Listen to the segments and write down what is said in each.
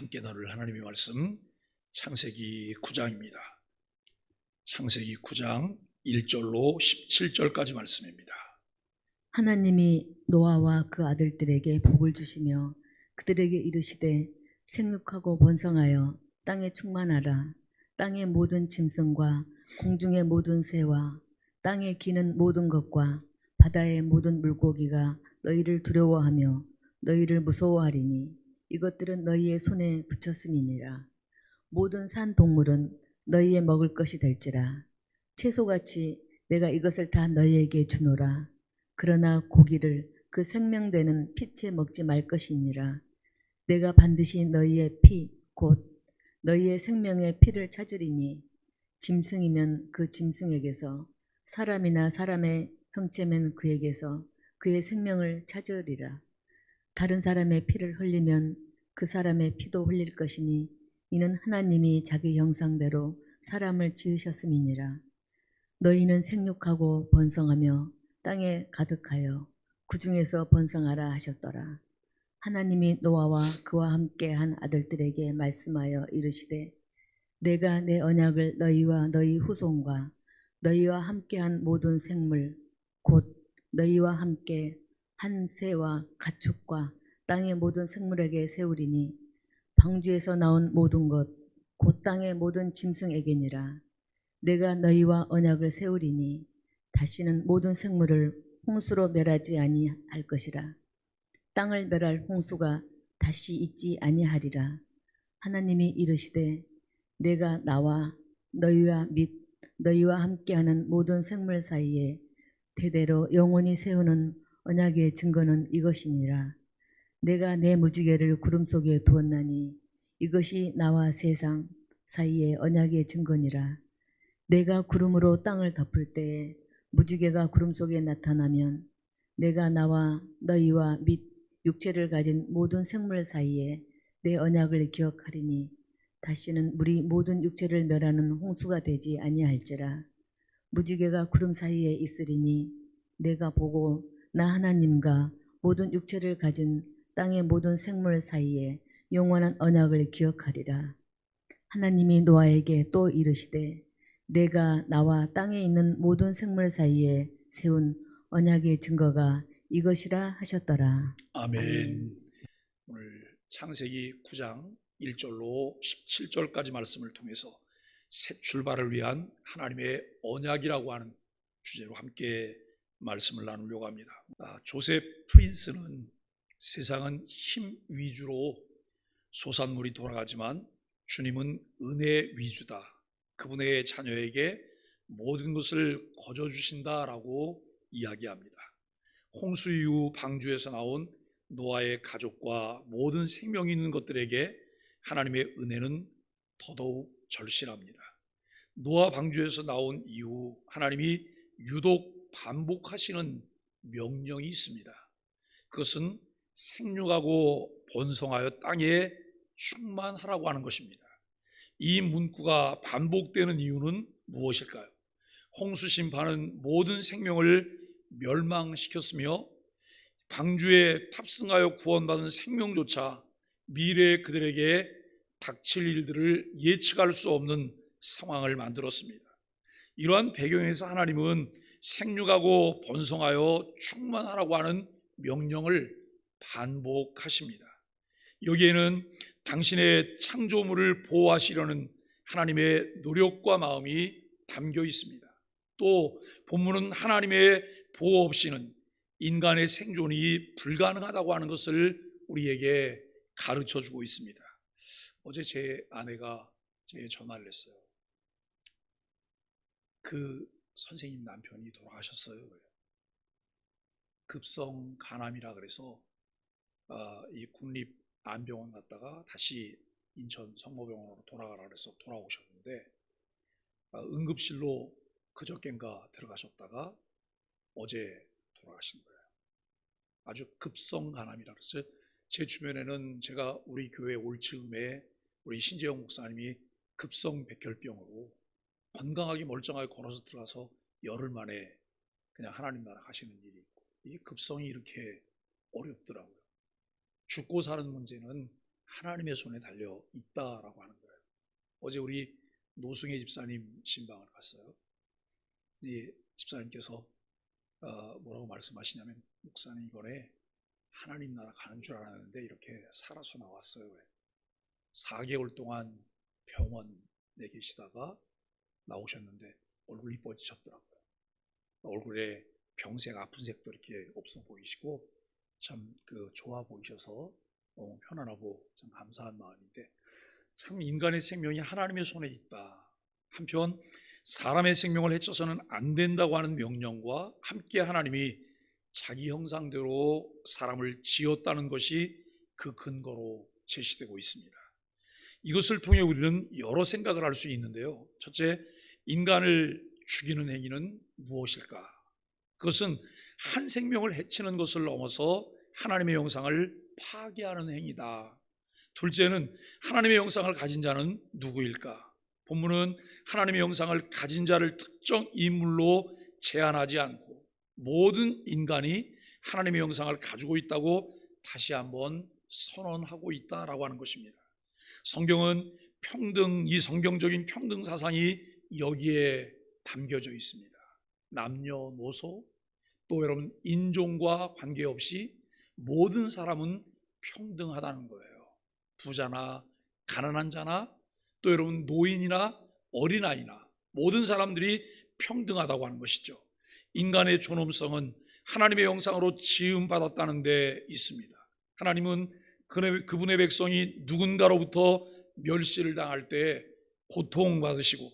함께 나눌 하나님의 말씀 창세기 9장입니다. 창세기 9장 1절로 17절까지 말씀입니다. 하나님이 노아와 그 아들들에게 복을 주시며 그들에게 이르시되 생육하고 번성하여 땅에 충만하라. 땅의 모든 짐승과 공중의 모든 새와 땅에 기는 모든 것과 바다의 모든 물고기가 너희를 두려워하며 너희를 무서워하리니 이것들은 너희의 손에 붙였음이니라. 모든 산 동물은 너희의 먹을 것이 될지라. 채소같이 내가 이것을 다 너희에게 주노라. 그러나 고기를 그 생명되는 피채 먹지 말 것이니라. 내가 반드시 너희의 피, 곧 너희의 생명의 피를 찾으리니 짐승이면 그 짐승에게서, 사람이나 사람의 형체면 그에게서 그의 생명을 찾으리라. 다른 사람의 피를 흘리면 그 사람의 피도 흘릴 것이니 이는 하나님이 자기 형상대로 사람을 지으셨음이니라. 너희는 생육하고 번성하며 땅에 가득하여 그 중에서 번성하라 하셨더라. 하나님이 노아와 그와 함께 한 아들들에게 말씀하여 이르시되 내가 내 언약을 너희와 너희 후손과 너희와 함께한 모든 생물 곧 너희와 함께 한 새와 가축과 땅의 모든 생물에게 세우리니 방주에서 나온 모든 것 곧 땅의 모든 짐승에게니라. 내가 너희와 언약을 세우리니 다시는 모든 생물을 홍수로 멸하지 아니할 것이라. 땅을 멸할 홍수가 다시 있지 아니하리라. 하나님이 이르시되 내가 나와 너희와 및 너희와 함께하는 모든 생물 사이에 대대로 영원히 세우는 언약의 증거는 이것이니라. 내가 내 무지개를 구름 속에 두었나니 이것이 나와 세상 사이의 언약의 증거니라. 내가 구름으로 땅을 덮을 때에 무지개가 구름 속에 나타나면 내가 나와 너희와 및 육체를 가진 모든 생물 사이에 내 언약을 기억하리니 다시는 물이 모든 육체를 멸하는 홍수가 되지 아니할지라. 무지개가 구름 사이에 있으리니 내가 보고 나 하나님과 모든 육체를 가진 땅의 모든 생물 사이에 영원한 언약을 기억하리라. 하나님이 노아에게 또 이르시되 내가 나와 땅에 있는 모든 생물 사이에 세운 언약의 증거가 이것이라 하셨더라. 아멘. 오늘 창세기 9장 1절로 17절까지 말씀을 통해서 새 출발을 위한 하나님의 언약이라고 하는 주제로 함께 말씀을 나누려고 합니다. 조셉 프린스는 세상은 힘 위주로 소산물이 돌아가지만 주님은 은혜 위주다. 그분의 자녀에게 모든 것을 거저 주신다라고 이야기합니다. 홍수 이후 방주에서 나온 노아의 가족과 모든 생명이 있는 것들에게 하나님의 은혜는 더더욱 절실합니다. 노아 방주에서 나온 이후 하나님이 유독 반복하시는 명령이 있습니다. 그것은 생육하고 번성하여 땅에 충만하라고 하는 것입니다. 이 문구가 반복되는 이유는 무엇일까요? 홍수 심판은 모든 생명을 멸망시켰으며 방주에 탑승하여 구원받은 생명조차 미래의 그들에게 닥칠 일들을 예측할 수 없는 상황을 만들었습니다. 이러한 배경에서 하나님은 생육하고 번성하여 충만하라고 하는 명령을 반복하십니다. 여기에는 당신의 창조물을 보호하시려는 하나님의 노력과 마음이 담겨 있습니다. 또 본문은 하나님의 보호 없이는 인간의 생존이 불가능하다고 하는 것을 우리에게 가르쳐주고 있습니다. 어제 제 아내가 제게 전화를 했어요. 그 선생님 남편이 돌아가셨어요. 급성 간암이라 그래서 이 국립암병원 갔다가 다시 인천 성모병원으로 돌아가라 그래서 돌아오셨는데 응급실로 그저껜가 들어가셨다가 어제 돌아가신 거예요. 아주 급성 간암이라 그랬어요. 제 주변에는 제가 우리 교회 올 즈음에 우리 신재영 목사님이 급성 백혈병으로 건강하게 멀쩡하게 걸어서 들어가서 열흘 만에 그냥 하나님 나라 가시는 일이 있고, 이 급성이 이렇게 어렵더라고요. 죽고 사는 문제는 하나님의 손에 달려 있다라고 하는 거예요. 어제 우리 노승혜 집사님 신방을 갔어요. 이 집사님께서 뭐라고 말씀하시냐면, 목사님 이번에 하나님 나라 가는 줄 알았는데 이렇게 살아서 나왔어요. 4개월 동안 병원에 계시다가 나오셨는데 얼굴이 뻗으셨더라고요. 얼굴에 병색 아픈 색도 이렇게 없어 보이시고 참 좋아 보이셔서 편안하고 참 감사한 마음인데, 참 인간의 생명이 하나님의 손에 있다. 한편 사람의 생명을 해쳐서는 안 된다고 하는 명령과 함께 하나님이 자기 형상대로 사람을 지었다는 것이 그 근거로 제시되고 있습니다. 이것을 통해 우리는 여러 생각을 할 수 있는데요. 첫째, 인간을 죽이는 행위는 무엇일까? 그것은 한 생명을 해치는 것을 넘어서 하나님의 형상을 파괴하는 행위다. 둘째는 하나님의 형상을 가진 자는 누구일까? 본문은 하나님의 형상을 가진 자를 특정 인물로 제한하지 않고 모든 인간이 하나님의 형상을 가지고 있다고 다시 한번 선언하고 있다라고 하는 것입니다. 성경은 평등, 이 성경적인 평등 사상이 여기에 담겨져 있습니다. 남녀노소, 또 여러분 인종과 관계없이 모든 사람은 평등하다는 거예요. 부자나 가난한 자나 또 여러분 노인이나 어린아이나 모든 사람들이 평등하다고 하는 것이죠. 인간의 존엄성은 하나님의 형상으로 지음받았다는 데 있습니다. 하나님은 그분의 백성이 누군가로부터 멸시를 당할 때 고통받으시고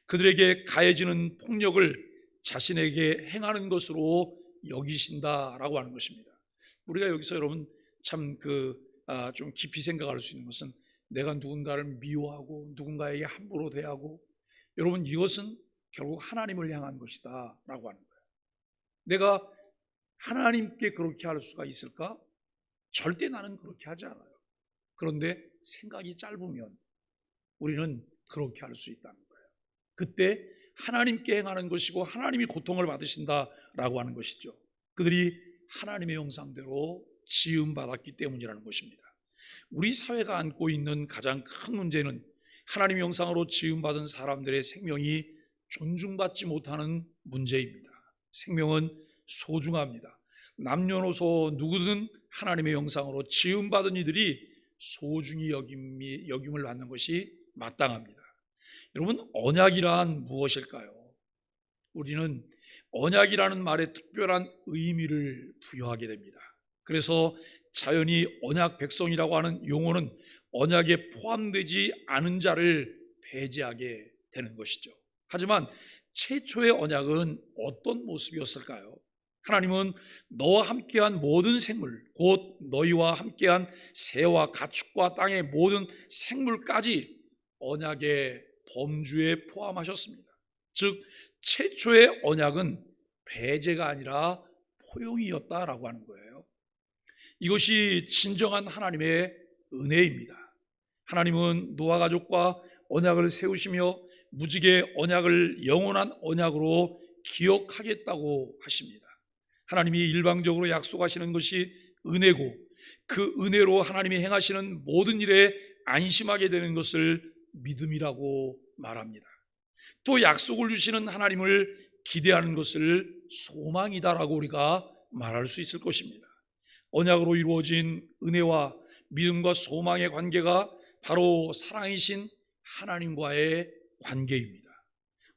그들에게 가해지는 폭력을 자신에게 행하는 것으로 여기신다라고 하는 것입니다. 우리가 여기서 여러분 참 좀 깊이 생각할 수 있는 것은, 내가 누군가를 미워하고 누군가에게 함부로 대하고, 여러분 이것은 결국 하나님을 향한 것이다 라고 하는 거예요. 내가 하나님께 그렇게 할 수가 있을까? 절대 나는 그렇게 하지 않아요. 그런데 생각이 짧으면 우리는 그렇게 할 수 있다는 거예요. 그때 하나님께 행하는 것이고 하나님이 고통을 받으신다라고 하는 것이죠. 그들이 하나님의 형상대로 지음받았기 때문이라는 것입니다. 우리 사회가 안고 있는 가장 큰 문제는 하나님의 형상으로 지음받은 사람들의 생명이 존중받지 못하는 문제입니다. 생명은 소중합니다. 남녀노소 누구든 하나님의 형상으로 지음받은 이들이 소중히 여김을 받는 것이 마땅합니다. 여러분, 언약이란 무엇일까요? 우리는 언약이라는 말에 특별한 의미를 부여하게 됩니다. 그래서 자연히 언약 백성이라고 하는 용어는 언약에 포함되지 않은 자를 배제하게 되는 것이죠. 하지만 최초의 언약은 어떤 모습이었을까요? 하나님은 너와 함께한 모든 생물, 곧 너희와 함께한 새와 가축과 땅의 모든 생물까지 언약의 범주에 포함하셨습니다. 즉 최초의 언약은 배제가 아니라 포용이었다라고 하는 거예요. 이것이 진정한 하나님의 은혜입니다. 하나님은 노아 가족과 언약을 세우시며 무지개 언약을 영원한 언약으로 기억하겠다고 하십니다. 하나님이 일방적으로 약속하시는 것이 은혜고, 그 은혜로 하나님이 행하시는 모든 일에 안심하게 되는 것을 믿음이라고 말합니다. 또 약속을 주시는 하나님을 기대하는 것을 소망이다라고 우리가 말할 수 있을 것입니다. 언약으로 이루어진 은혜와 믿음과 소망의 관계가 바로 사랑이신 하나님과의 관계입니다.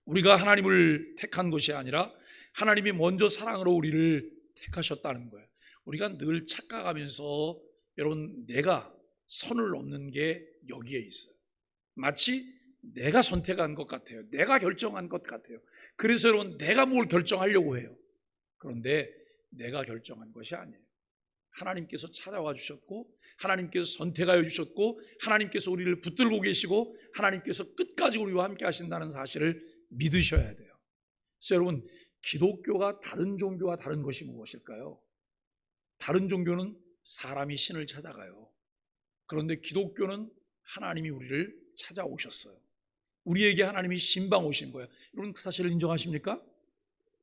우리가 하나님을 택한 것이 아니라 하나님이 먼저 사랑으로 우리를 택하셨다는 거예요. 우리가 늘 착각하면서 여러분 내가 선을 넘는 게 여기에 있어요. 마치 내가 선택한 것 같아요. 내가 결정한 것 같아요. 그래서 여러분 내가 뭘 결정하려고 해요. 그런데 내가 결정한 것이 아니에요. 하나님께서 찾아와 주셨고 하나님께서 선택하여 주셨고 하나님께서 우리를 붙들고 계시고 하나님께서 끝까지 우리와 함께 하신다는 사실을 믿으셔야 돼요. 그래서 여러분 기독교가 다른 종교와 다른 것이 무엇일까요? 다른 종교는 사람이 신을 찾아가요. 그런데 기독교는 하나님이 우리를 찾아오셨어요. 우리에게 하나님이 신방 오신 거예요. 여러분 그 사실을 인정하십니까?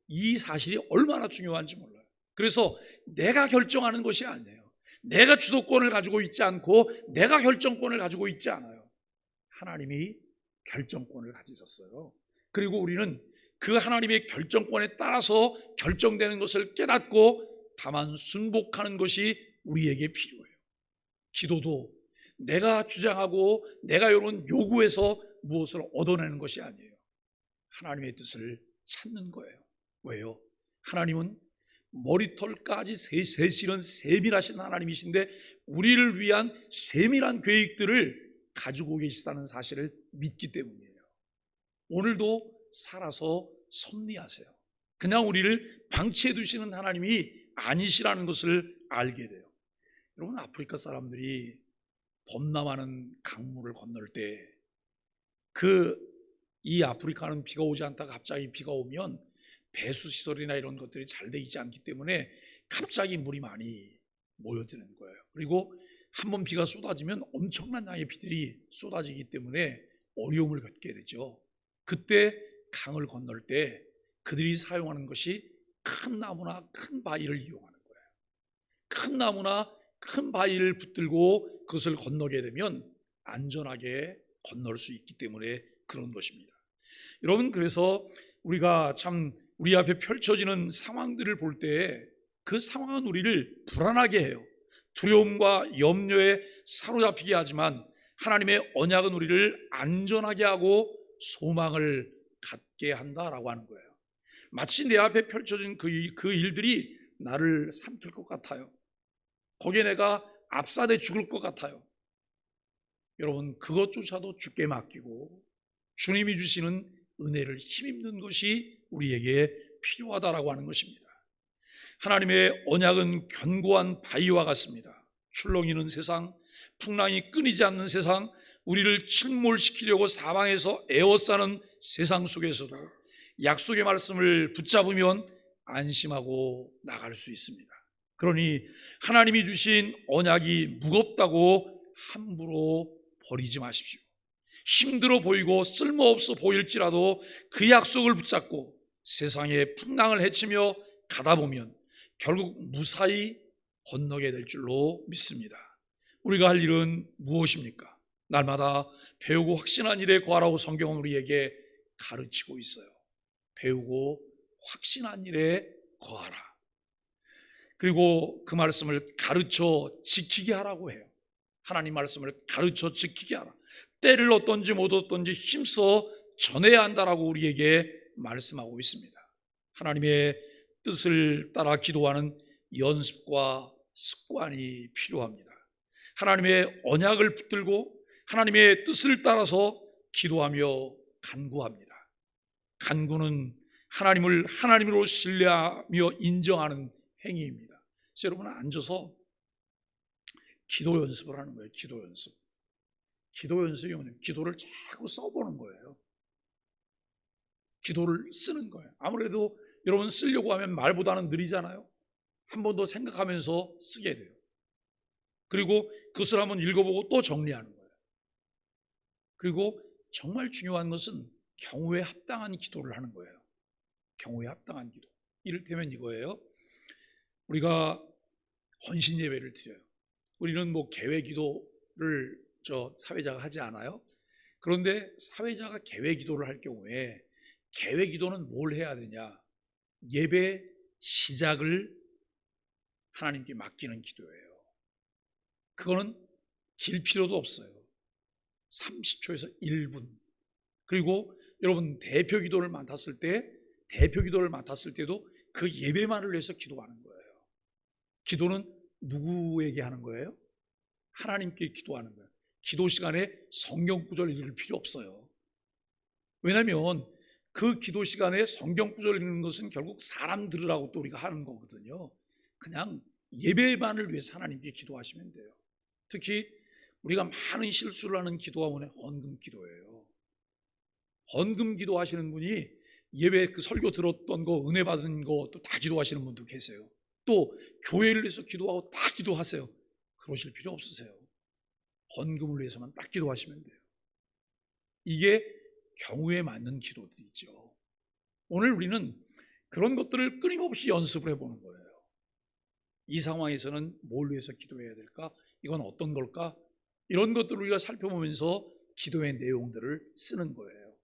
이 사실이 얼마나 중요한지 몰라요. 그래서 내가 결정하는 것이 아니에요. 내가 주도권을 가지고 있지 않고 내가 결정권을 가지고 있지 않아요. 하나님이 결정권을 가지셨어요. 그리고 우리는 그 하나님의 결정권에 따라서 결정되는 것을 깨닫고 다만 순복하는 것이 우리에게 필요해요. 기도도 내가 주장하고 내가 이런 요구해서 무엇을 얻어내는 것이 아니에요. 하나님의 뜻을 찾는 거예요. 왜요? 하나님은 머리털까지 세시는 세밀하신 하나님이신데 우리를 위한 세밀한 계획들을 가지고 계시다는 사실을 믿기 때문이에요. 오늘도 살아서 섭리하세요. 그냥 우리를 방치해 두시는 하나님이 아니시라는 것을 알게 돼요. 여러분, 아프리카 사람들이 범람하는 강물을 건널 때 이 아프리카는 비가 오지 않다가 갑자기 비가 오면 배수시설이나 이런 것들이 잘 돼 있지 않기 때문에 갑자기 물이 많이 모여드는 거예요. 그리고 한번 비가 쏟아지면 엄청난 양의 비들이 쏟아지기 때문에 어려움을 겪게 되죠. 그때 강을 건널 때 그들이 사용하는 것이 큰 나무나 큰 바위를 이용하는 거예요. 큰 나무나 큰 바위를 붙들고 그것을 건너게 되면 안전하게 건널 수 있기 때문에 그런 것입니다. 여러분, 그래서 우리가 참 우리 앞에 펼쳐지는 상황들을 볼 때 그 상황은 우리를 불안하게 해요. 두려움과 염려에 사로잡히게 하지만 하나님의 언약은 우리를 안전하게 하고 소망을 갖게 한다라고 하는 거예요. 마치 내 앞에 펼쳐진 그 일들이 나를 삼킬 것 같아요. 거기에 내가 압사돼 죽을 것 같아요. 여러분, 그것조차도 주께 맡기고 주님이 주시는 은혜를 힘입는 것이 우리에게 필요하다라고 하는 것입니다. 하나님의 언약은 견고한 바위와 같습니다. 출렁이는 세상, 풍랑이 끊이지 않는 세상, 우리를 침몰시키려고 사방에서 에워싸는 세상 속에서도 약속의 말씀을 붙잡으면 안심하고 나갈 수 있습니다. 그러니 하나님이 주신 언약이 무겁다고 함부로 버리지 마십시오. 힘들어 보이고 쓸모없어 보일지라도 그 약속을 붙잡고 세상의 풍랑을 헤치며 가다 보면 결국 무사히 건너게 될 줄로 믿습니다. 우리가 할 일은 무엇입니까? 날마다 배우고 확신한 일에 거하라고 성경은 우리에게 가르치고 있어요. 배우고 확신한 일에 거하라. 그리고 그 말씀을 가르쳐 지키게 하라고 해요. 하나님 말씀을 가르쳐 지키게 하라. 때를 얻든지 못 얻든지 힘써 전해야 한다라고 우리에게 말씀하고 있습니다. 하나님의 뜻을 따라 기도하는 연습과 습관이 필요합니다. 하나님의 언약을 붙들고 하나님의 뜻을 따라서 기도하며 간구합니다. 간구는 하나님을 하나님으로 신뢰하며 인정하는 행위입니다. 그래서 여러분, 앉아서 기도 연습을 하는 거예요. 기도 연습. 기도 연습이 뭐냐면 기도를 자꾸 써보는 거예요. 기도를 쓰는 거예요. 아무래도 여러분, 쓰려고 하면 말보다는 느리잖아요. 한 번 더 생각하면서 쓰게 돼요. 그리고 그것을 한번 읽어보고 또 정리하는 거예요. 그리고 정말 중요한 것은 경우에 합당한 기도를 하는 거예요. 경우에 합당한 기도. 이를테면 이거예요. 우리가 헌신 예배를 드려요. 우리는 계획 기도를 사회자가 하지 않아요. 그런데 사회자가 계획 기도를 할 경우에 계획 기도는 뭘 해야 되냐? 예배 시작을 하나님께 맡기는 기도예요. 그거는 길 필요도 없어요. 30초에서 1분. 그리고 여러분, 대표 기도를 맡았을 때도 그 예배만을 위해서 기도하는 거예요. 기도는 누구에게 하는 거예요? 하나님께 기도하는 거예요. 기도 시간에 성경 구절 읽을 필요 없어요. 왜냐하면 그 기도 시간에 성경 구절 읽는 것은 결국 사람 들으라고 또 우리가 하는 거거든요. 그냥 예배만을 위해서 하나님께 기도하시면 돼요. 특히 우리가 많은 실수를 하는 기도가 뭐냐? 헌금 기도예요. 헌금 기도하시는 분이 예배 그 설교 들었던 거, 은혜 받은 거 또 다 기도하시는 분도 계세요. 또 교회를 위해서 기도하고 다 기도하세요. 그러실 필요 없으세요. 헌금을 위해서만 딱 기도하시면 돼요. 이게 경우에 맞는 기도들이죠. 오늘 우리는 그런 것들을 끊임없이 연습을 해보는 거예요. 이 상황에서는 뭘 위해서 기도해야 될까? 이건 어떤 걸까? 이런 것들을 우리가 살펴보면서 기도의 내용들을 쓰는 거예요.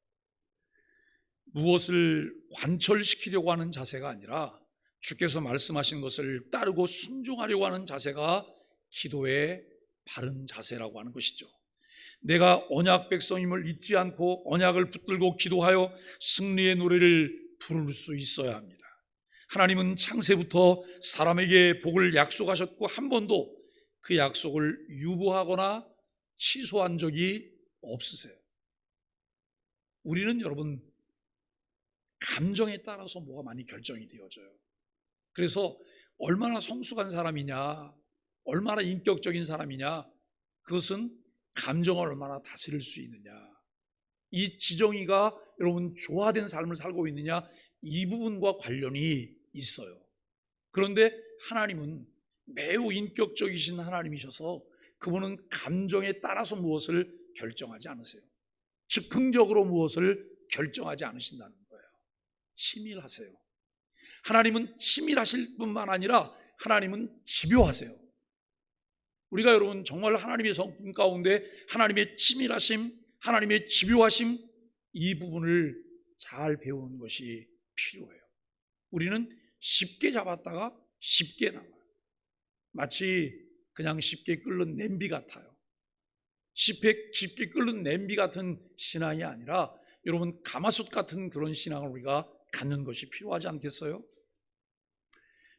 무엇을 관철시키려고 하는 자세가 아니라 주께서 말씀하신 것을 따르고 순종하려고 하는 자세가 기도의 바른 자세라고 하는 것이죠. 내가 언약 백성임을 잊지 않고 언약을 붙들고 기도하여 승리의 노래를 부를 수 있어야 합니다. 하나님은 창세부터 사람에게 복을 약속하셨고 한 번도 그 약속을 유보하거나 취소한 적이 없으세요. 우리는 여러분 감정에 따라서 뭐가 많이 결정이 되어져요. 그래서 얼마나 성숙한 사람이냐, 얼마나 인격적인 사람이냐, 그것은 감정을 얼마나 다스릴 수 있느냐, 이 지정이가 여러분 조화된 삶을 살고 있느냐, 이 부분과 관련이 있어요. 그런데 하나님은 매우 인격적이신 하나님이셔서 그분은 감정에 따라서 무엇을 결정하지 않으세요. 즉흥적으로 무엇을 결정하지 않으신다는 거예요. 치밀하세요. 하나님은 치밀하실 뿐만 아니라 하나님은 집요하세요. 우리가 여러분 정말 하나님의 성품 가운데 하나님의 치밀하심, 하나님의 집요하심, 이 부분을 잘 배우는 것이 필요해요. 우리는 쉽게 잡았다가 쉽게 나가요. 마치 그냥 쉽게 끓는 냄비 같아요. 쉽게 끓는 냄비 같은 신앙이 아니라 여러분 가마솥 같은 그런 신앙을 우리가 갖는 것이 필요하지 않겠어요?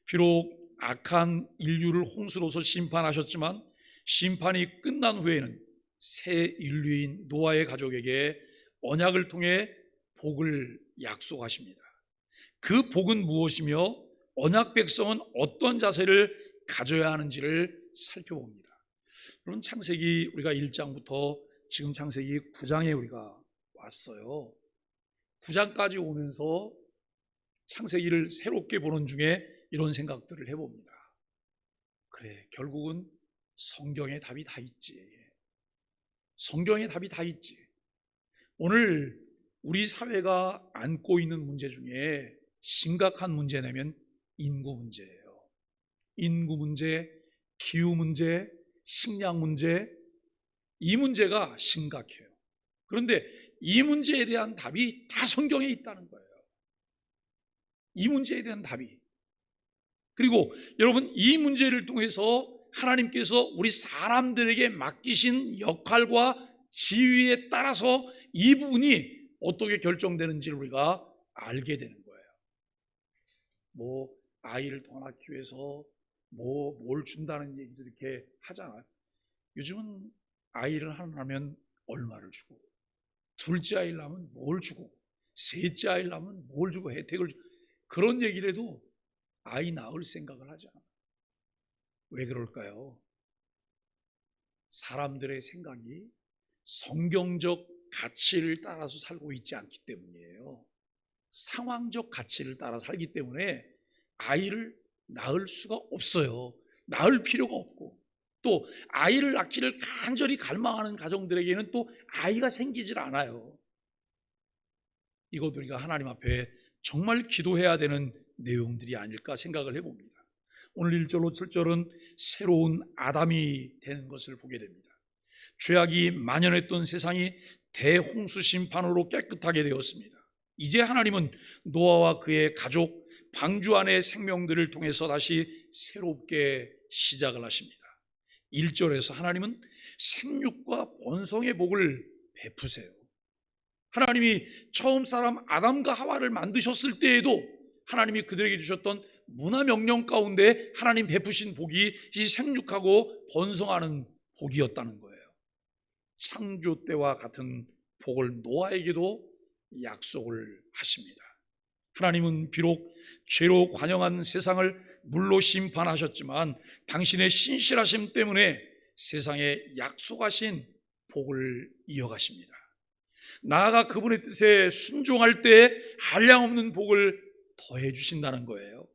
비록 악한 인류를 홍수로서 심판하셨지만 심판이 끝난 후에는 새 인류인 노아의 가족에게 언약을 통해 복을 약속하십니다. 그 복은 무엇이며 언약 백성은 어떤 자세를 가져야 하는지를 살펴봅니다. 여러분 창세기 우리가 1장부터 지금 창세기 9장에 우리가 왔어요. 9장까지 오면서 창세기를 새롭게 보는 중에 이런 생각들을 해봅니다. 그래, 결국은 성경에 답이 다 있지. 성경에 답이 다 있지. 오늘 우리 사회가 안고 있는 문제 중에 심각한 문제냐면 인구 문제예요. 인구 문제, 기후 문제, 식량 문제, 이 문제가 심각해요. 그런데 이 문제에 대한 답이 다 성경에 있다는 거예요. 이 문제에 대한 답이. 그리고 여러분 이 문제를 통해서 하나님께서 우리 사람들에게 맡기신 역할과 지위에 따라서 이 부분이 어떻게 결정되는지를 우리가 알게 되는 거예요. 뭐 아이를 더 낳기 위해서 뭘 준다는 얘기도 이렇게 하잖아요. 요즘은 아이를 하나 낳으면 얼마를 주고, 둘째 아이를 낳으면 뭘 주고, 셋째 아이를 낳으면 뭘 주고 혜택을 주고, 그런 얘기를 해도 아이 낳을 생각을 하지 않아요. 왜 그럴까요? 사람들의 생각이 성경적 가치를 따라서 살고 있지 않기 때문이에요. 상황적 가치를 따라 살기 때문에 아이를 낳을 수가 없어요. 낳을 필요가 없고, 또 아이를 낳기를 간절히 갈망하는 가정들에게는 또 아이가 생기질 않아요. 이것 우리가 하나님 앞에 정말 기도해야 되는 내용들이 아닐까 생각을 해봅니다. 오늘 1절로 7절은 새로운 아담이 되는 것을 보게 됩니다. 죄악이 만연했던 세상이 대홍수 심판으로 깨끗하게 되었습니다. 이제 하나님은 노아와 그의 가족, 방주 안의 생명들을 통해서 다시 새롭게 시작을 하십니다. 1절에서 하나님은 생육과 번성의 복을 베푸세요. 하나님이 처음 사람 아담과 하와를 만드셨을 때에도 하나님이 그들에게 주셨던 문화 명령 가운데 하나님 베푸신 복이 이 생육하고 번성하는 복이었다는 거예요. 창조 때와 같은 복을 노아에게도 약속을 하십니다. 하나님은 비록 죄로 관영한 세상을 물로 심판하셨지만 당신의 신실하심 때문에 세상에 약속하신 복을 이어가십니다. 나아가 그분의 뜻에 순종할 때 한량없는 복을 더해 주신다는 거예요.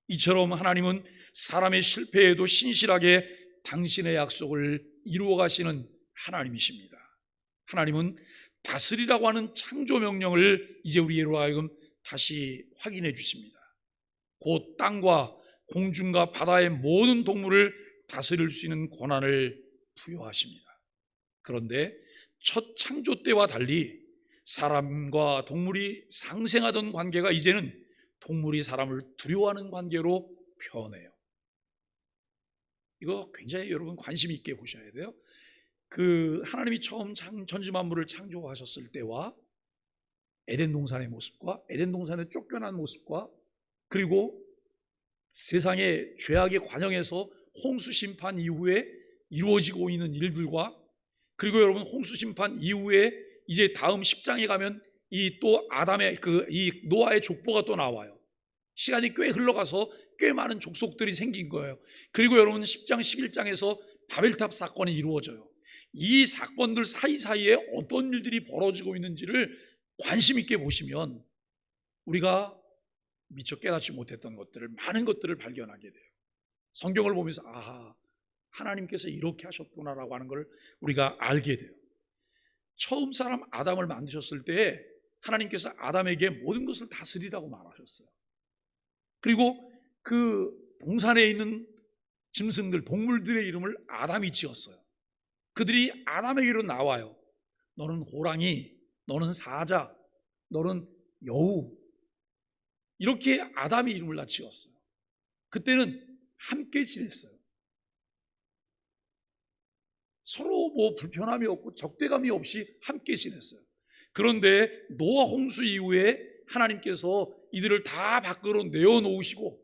이처럼 하나님은 사람의 실패에도 신실하게 당신의 약속을 이루어 가시는 하나님이십니다. 하나님은 다스리라고 하는 창조 명령을 이제 우리로 하여금 다시 확인해 주십니다. 곧 땅과 공중과 바다의 모든 동물을 다스릴 수 있는 권한을 부여하십니다. 그런데 첫 창조 때와 달리 사람과 동물이 상생하던 관계가 이제는 동물이 사람을 두려워하는 관계로 변해요. 이거 굉장히 여러분 관심 있게 보셔야 돼요. 하나님이 처음 천지 만물을 창조하셨을 때와 에덴 동산의 모습과 에덴 동산에 쫓겨난 모습과 그리고 세상의 죄악의 관영에서 홍수 심판 이후에 이루어지고 있는 일들과 그리고 여러분 홍수 심판 이후에 이제 다음 10장에 가면 이 또 아담의 이 노아의 족보가 또 나와요. 시간이 꽤 흘러가서 꽤 많은 족속들이 생긴 거예요. 그리고 여러분 10장 11장에서 바벨탑 사건이 이루어져요. 이 사건들 사이사이에 어떤 일들이 벌어지고 있는지를 관심 있게 보시면 우리가 미처 깨닫지 못했던 것들을 많은 것들을 발견하게 돼요. 성경을 보면서 아하, 하나님께서 이렇게 하셨구나라고 하는 걸 우리가 알게 돼요. 처음 사람 아담을 만드셨을 때 하나님께서 아담에게 모든 것을 다스리라고 말하셨어요. 그리고 그 동산에 있는 짐승들, 동물들의 이름을 아담이 지었어요. 그들이 아담에게로 나와요. 너는 호랑이, 너는 사자, 너는 여우, 이렇게 아담이 이름을 다 지었어요. 그때는 함께 지냈어요. 서로 뭐 불편함이 없고 적대감이 없이 함께 지냈어요. 그런데 노아 홍수 이후에 하나님께서 이들을 다 밖으로 내어놓으시고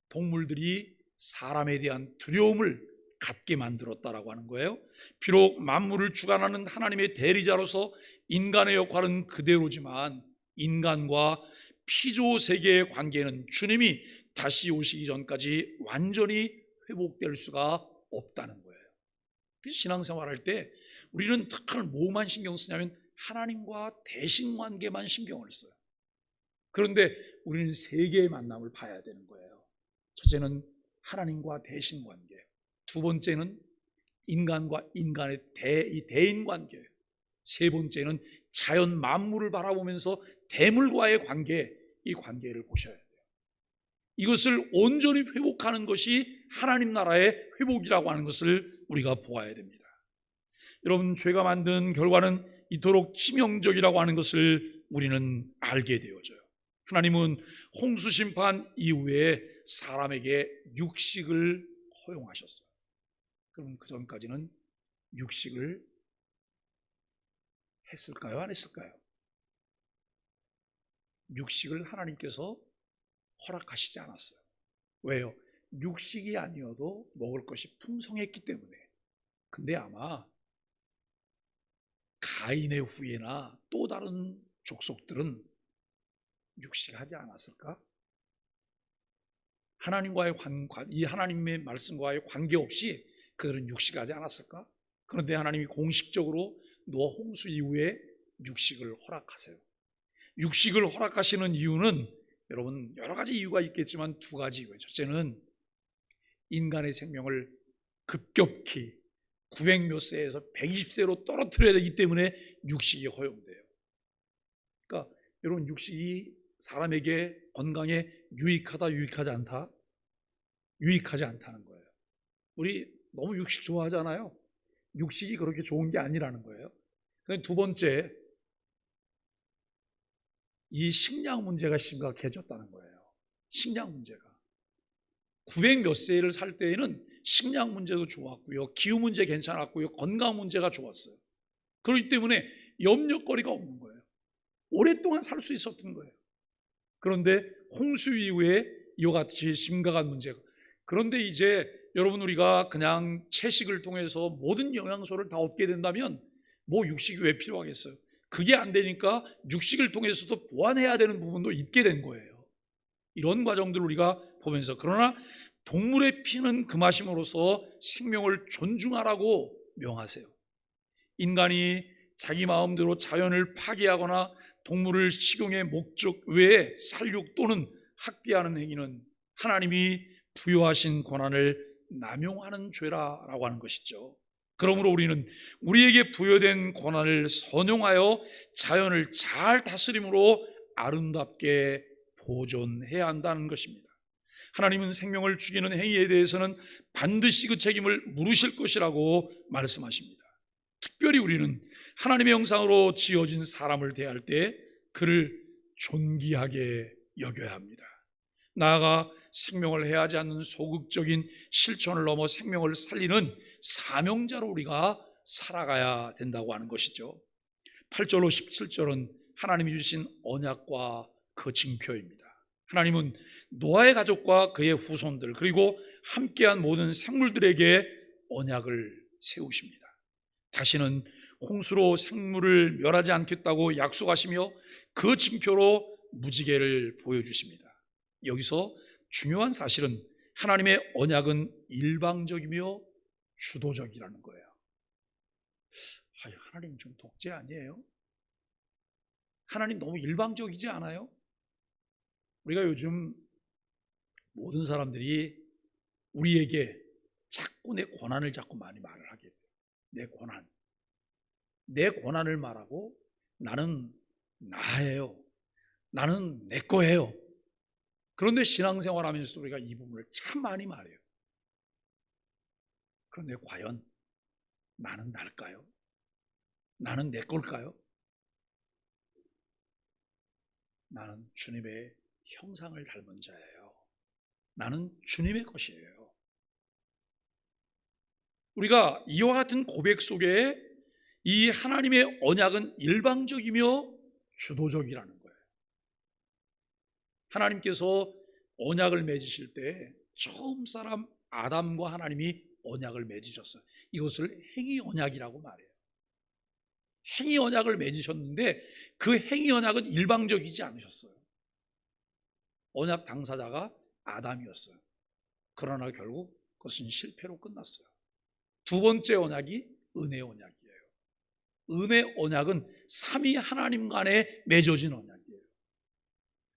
동물들이 사람에 대한 두려움을 갖게 만들었다라고 하는 거예요. 비록 만물을 주관하는 하나님의 대리자로서 인간의 역할은 그대로지만 인간과 피조 세계의 관계는 주님이 다시 오시기 전까지 완전히 회복될 수가 없다는 거예요. 그래서 신앙생활 할 때 우리는 특히 뭐만 신경 쓰냐면 하나님과 대신 관계만 신경을 써요. 그런데 우리는 세 개의 만남을 봐야 되는 거예요. 첫째는 하나님과 대신 관계, 두 번째는 인간과 인간의 대인 관계, 세 번째는 자연 만물을 바라보면서 대물과의 관계, 이 관계를 보셔야 돼요. 이것을 온전히 회복하는 것이 하나님 나라의 회복이라고 하는 것을 우리가 보아야 됩니다. 여러분, 죄가 만든 결과는 이토록 치명적이라고 하는 것을 우리는 알게 되어져요. 하나님은 홍수 심판 이후에 사람에게 육식을 허용하셨어요. 그럼 그 전까지는 육식을 했을까요? 안 했을까요? 육식을 하나님께서 허락하시지 않았어요. 왜요? 육식이 아니어도 먹을 것이 풍성했기 때문에. 근데 아마 가인의 후예나 또 다른 족속들은 육식하지 않았을까? 하나님과의 이 하나님의 말씀과의 관계없이 그들은 육식하지 않았을까? 그런데 하나님이 공식적으로 노아 홍수 이후에 육식을 허락하세요. 육식을 허락하시는 이유는 여러분 여러 가지 이유가 있겠지만 두 가지 이유예요. 첫째는 인간의 생명을 급격히 900몇 세에서 120세로 떨어뜨려야 되기 때문에 육식이 허용돼요. 그러니까 여러분 육식이 사람에게 건강에 유익하다, 유익하지 않다? 유익하지 않다는 거예요. 우리 너무 육식 좋아하잖아요. 육식이 그렇게 좋은 게 아니라는 거예요. 그런데 두 번째, 이 식량 문제가 심각해졌다는 거예요. 식량 문제가 900몇 세를 살 때에는 식량 문제도 좋았고요, 기후 문제 괜찮았고요, 건강 문제가 좋았어요. 그렇기 때문에 염려거리가 없는 거예요. 오랫동안 살 수 있었던 거예요. 그런데 홍수 이후에 이와 같이 심각한 문제가. 그런데 이제 여러분 우리가 그냥 채식을 통해서 모든 영양소를 다 얻게 된다면 뭐 육식이 왜 필요하겠어요? 그게 안 되니까 육식을 통해서도 보완해야 되는 부분도 있게 된 거예요. 이런 과정들을 우리가 보면서, 그러나 동물의 피는 금하심으로써 생명을 존중하라고 명하세요. 인간이 자기 마음대로 자연을 파괴하거나 동물을 식용의 목적 외에 살육 또는 학대하는 행위는 하나님이 부여하신 권한을 남용하는 죄라고 하는 것이죠. 그러므로 우리는 우리에게 부여된 권한을 선용하여 자연을 잘 다스림으로 아름답게 보존해야 한다는 것입니다. 하나님은 생명을 죽이는 행위에 대해서는 반드시 그 책임을 물으실 것이라고 말씀하십니다. 특별히 우리는 하나님의 형상으로 지어진 사람을 대할 때 그를 존귀하게 여겨야 합니다. 나아가 생명을 해하지 않는 소극적인 실천을 넘어 생명을 살리는 사명자로 우리가 살아가야 된다고 하는 것이죠. 8절로 17절은 하나님이 주신 언약과 그 징표입니다. 하나님은 노아의 가족과 그의 후손들 그리고 함께한 모든 생물들에게 언약을 세우십니다. 다시는 홍수로 생물을 멸하지 않겠다고 약속하시며 그 징표로 무지개를 보여주십니다. 여기서 중요한 사실은 하나님의 언약은 일방적이며 주도적이라는 거예요. 하나님 좀 독재 아니에요? 하나님 너무 일방적이지 않아요? 우리가 요즘 모든 사람들이 우리에게 자꾸 내 권한을 자꾸 많이 말을 하게 돼요. 내 권한을 말하고 나는 나예요. 나는 내 거예요. 그런데 신앙생활 하면서도 우리가 이 부분을 참 많이 말해요. 그런데 과연 나는 날까요? 나는 내 걸까요? 나는 주님의 형상을 닮은 자예요. 나는 주님의 것이에요. 우리가 이와 같은 고백 속에 이 하나님의 언약은 일방적이며 주도적이라는 거예요. 하나님께서 언약을 맺으실 때 처음 사람 아담과 하나님이 언약을 맺으셨어요. 이것을 행위 언약이라고 말해요. 행위 언약을 맺으셨는데 그 행위 언약은 일방적이지 않으셨어요. 언약 당사자가 아담이었어요. 그러나 결국 그것은 실패로 끝났어요. 두 번째 언약이 은혜 언약이에요. 은혜 언약은 삼위 하나님 간에 맺어진 언약이에요.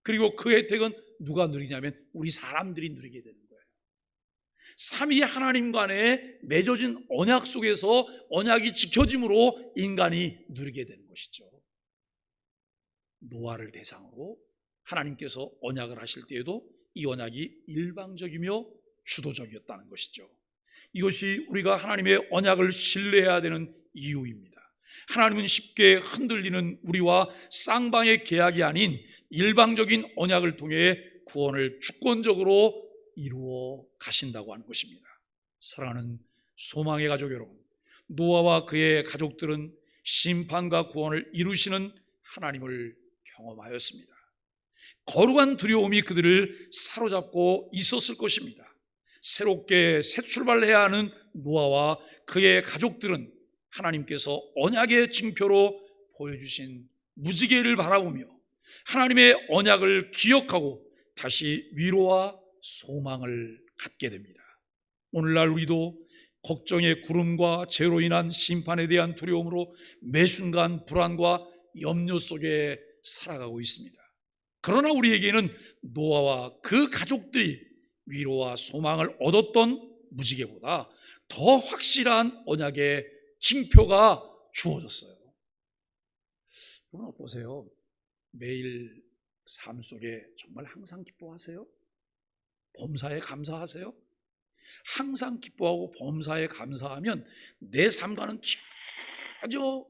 그리고 그 혜택은 누가 누리냐면 우리 사람들이 누리게 되는 거예요. 삼위 하나님 간에 맺어진 언약 속에서 언약이 지켜짐으로 인간이 누리게 되는 것이죠. 노아를 대상으로 하나님께서 언약을 하실 때에도 이 언약이 일방적이며 주도적이었다는 것이죠. 이것이 우리가 하나님의 언약을 신뢰해야 되는 이유입니다. 하나님은 쉽게 흔들리는 우리와 쌍방의 계약이 아닌 일방적인 언약을 통해 구원을 주권적으로 이루어 가신다고 하는 것입니다. 사랑하는 소망의 가족 여러분, 노아와 그의 가족들은 심판과 구원을 이루시는 하나님을 경험하였습니다. 거룩한 두려움이 그들을 사로잡고 있었을 것입니다. 새롭게 새 출발해야 하는 노아와 그의 가족들은 하나님께서 언약의 징표로 보여주신 무지개를 바라보며 하나님의 언약을 기억하고 다시 위로와 소망을 갖게 됩니다. 오늘날 우리도 걱정의 구름과 죄로 인한 심판에 대한 두려움으로 매 순간 불안과 염려 속에 살아가고 있습니다. 그러나 우리에게는 노아와 그 가족들이 위로와 소망을 얻었던 무지개보다 더 확실한 언약의 징표가 주어졌어요. 여러분 어떠세요? 매일 삶 속에 정말 항상 기뻐하세요? 범사에 감사하세요? 항상 기뻐하고 범사에 감사하면 내 삶과는 전혀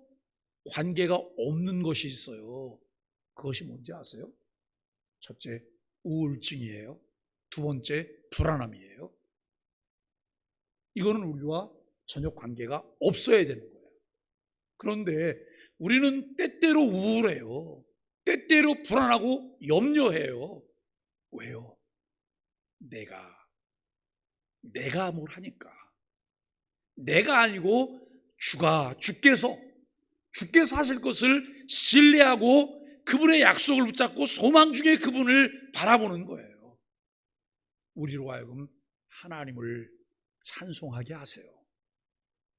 관계가 없는 것이 있어요. 그것이 뭔지 아세요? 첫째, 우울증이에요. 두 번째, 불안함이에요. 이거는 우리와 전혀 관계가 없어야 되는 거예요. 그런데 우리는 때때로 우울해요. 때때로 불안하고 염려해요. 왜요? 내가 뭘 하니까. 내가 아니고 주께서 하실 것을 신뢰하고 그분의 약속을 붙잡고 소망 중에 그분을 바라보는 거예요. 우리로 하여금 하나님을 찬송하게 하세요.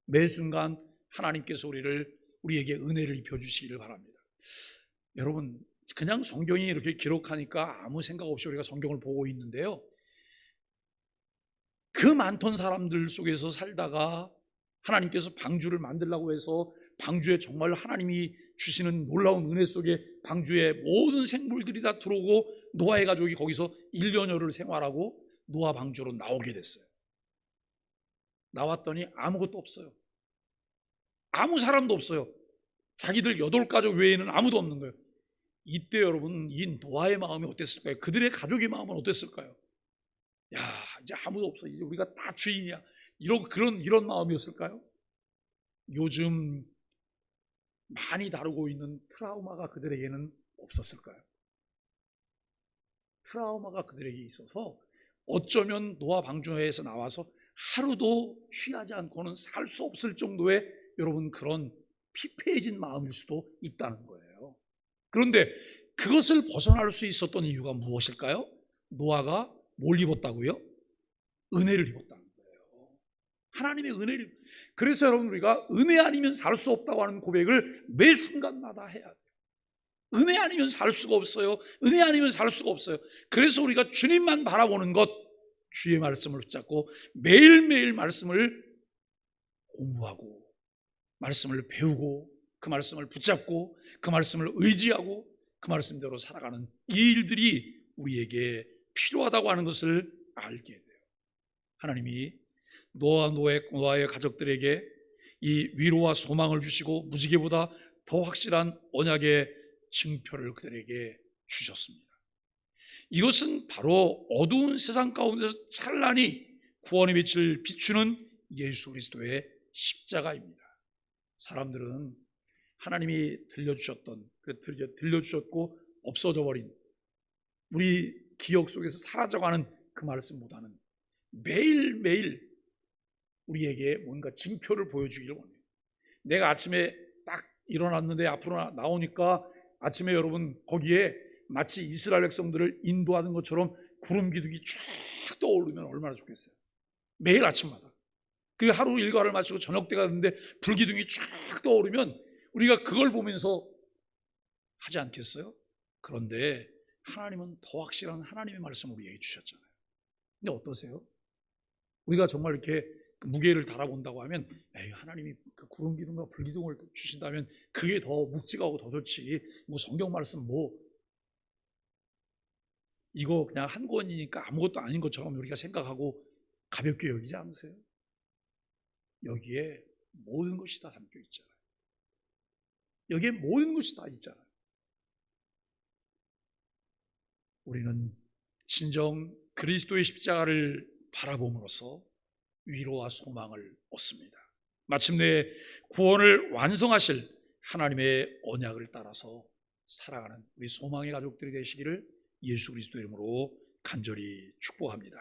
매 순간 하나님께서 우리에게 은혜를 입혀주시기를 바랍니다. 여러분, 그냥 성경이 이렇게 기록하니까 아무 생각 없이 우리가 성경을 보고 있는데요, 그 많던 사람들 속에서 살다가 하나님께서 방주를 만들려고 해서 방주에 정말 하나님이 주시는 놀라운 은혜 속에 방주에 모든 생물들이 다 들어오고 노아의 가족이 거기서 1년여를 생활하고 노아 방주로 나오게 됐어요. 나왔더니 아무것도 없어요. 아무 사람도 없어요. 자기들 8가족 외에는 아무도 없는 거예요. 이때 여러분, 이 노아의 마음이 어땠을까요? 그들의 가족의 마음은 어땠을까요? 야, 이제 아무도 없어. 이제 우리가 다 주인이야. 이런 마음이었을까요? 요즘 많이 다루고 있는 트라우마가 그들에게는 없었을까요? 트라우마가 그들에게 있어서 어쩌면 노아 방주에서 나와서 하루도 취하지 않고는 살 수 없을 정도의 여러분 그런 피폐해진 마음일 수도 있다는 거예요. 그런데 그것을 벗어날 수 있었던 이유가 무엇일까요? 노아가 뭘 입었다고요? 은혜를 입었다는 거예요. 하나님의 은혜를. 그래서 여러분, 우리가 은혜 아니면 살 수 없다고 하는 고백을 매 순간마다 해야 돼요. 은혜 아니면 살 수가 없어요. 은혜 아니면 살 수가 없어요. 그래서 우리가 주님만 바라보는 것, 주의 말씀을 붙잡고 매일매일 말씀을 공부하고 말씀을 배우고 그 말씀을 붙잡고 그 말씀을 의지하고 그 말씀대로 살아가는 이 일들이 우리에게 필요하다고 하는 것을 알게 돼요. 하나님이 노아의 가족들에게 이 위로와 소망을 주시고 무지개보다 더 확실한 언약의 증표를 그들에게 주셨습니다. 이것은 바로 어두운 세상 가운데서 찬란히 구원의 빛을 비추는 예수 그리스도의 십자가입니다. 사람들은 하나님이 들려주셨고 없어져 버린 우리 기억 속에서 사라져가는 그 말씀보다는 매일매일 우리에게 뭔가 징표를 보여주기를 원해요. 내가 아침에 딱 일어났는데 앞으로 나오니까 아침에 여러분 거기에 마치 이스라엘 백성들을 인도하는 것처럼 구름 기둥이 쫙 떠오르면 얼마나 좋겠어요. 매일 아침마다. 그 하루 일과를 마치고 저녁 때가 됐는데 불기둥이 쫙 떠오르면 우리가 그걸 보면서 하지 않겠어요? 그런데 하나님은 더 확실한 하나님의 말씀을 우리에게 주셨잖아요. 근데 어떠세요? 우리가 정말 이렇게 무게를 달아본다고 하면 하나님이 그 구름 기둥과 불기둥을 주신다면 그게 더 묵직하고 더 좋지, 뭐 성경 말씀 이거 그냥 한 권이니까 아무것도 아닌 것처럼 우리가 생각하고 가볍게 여기지 않으세요? 여기에 모든 것이 다 담겨 있잖아요. 여기에 모든 것이 다 있잖아요. 우리는 진정 그리스도의 십자가를 바라봄으로써 위로와 소망을 얻습니다. 마침내 구원을 완성하실 하나님의 언약을 따라서 살아가는 우리 소망의 가족들이 되시기를 예수 그리스도 이름으로 간절히 축복합니다.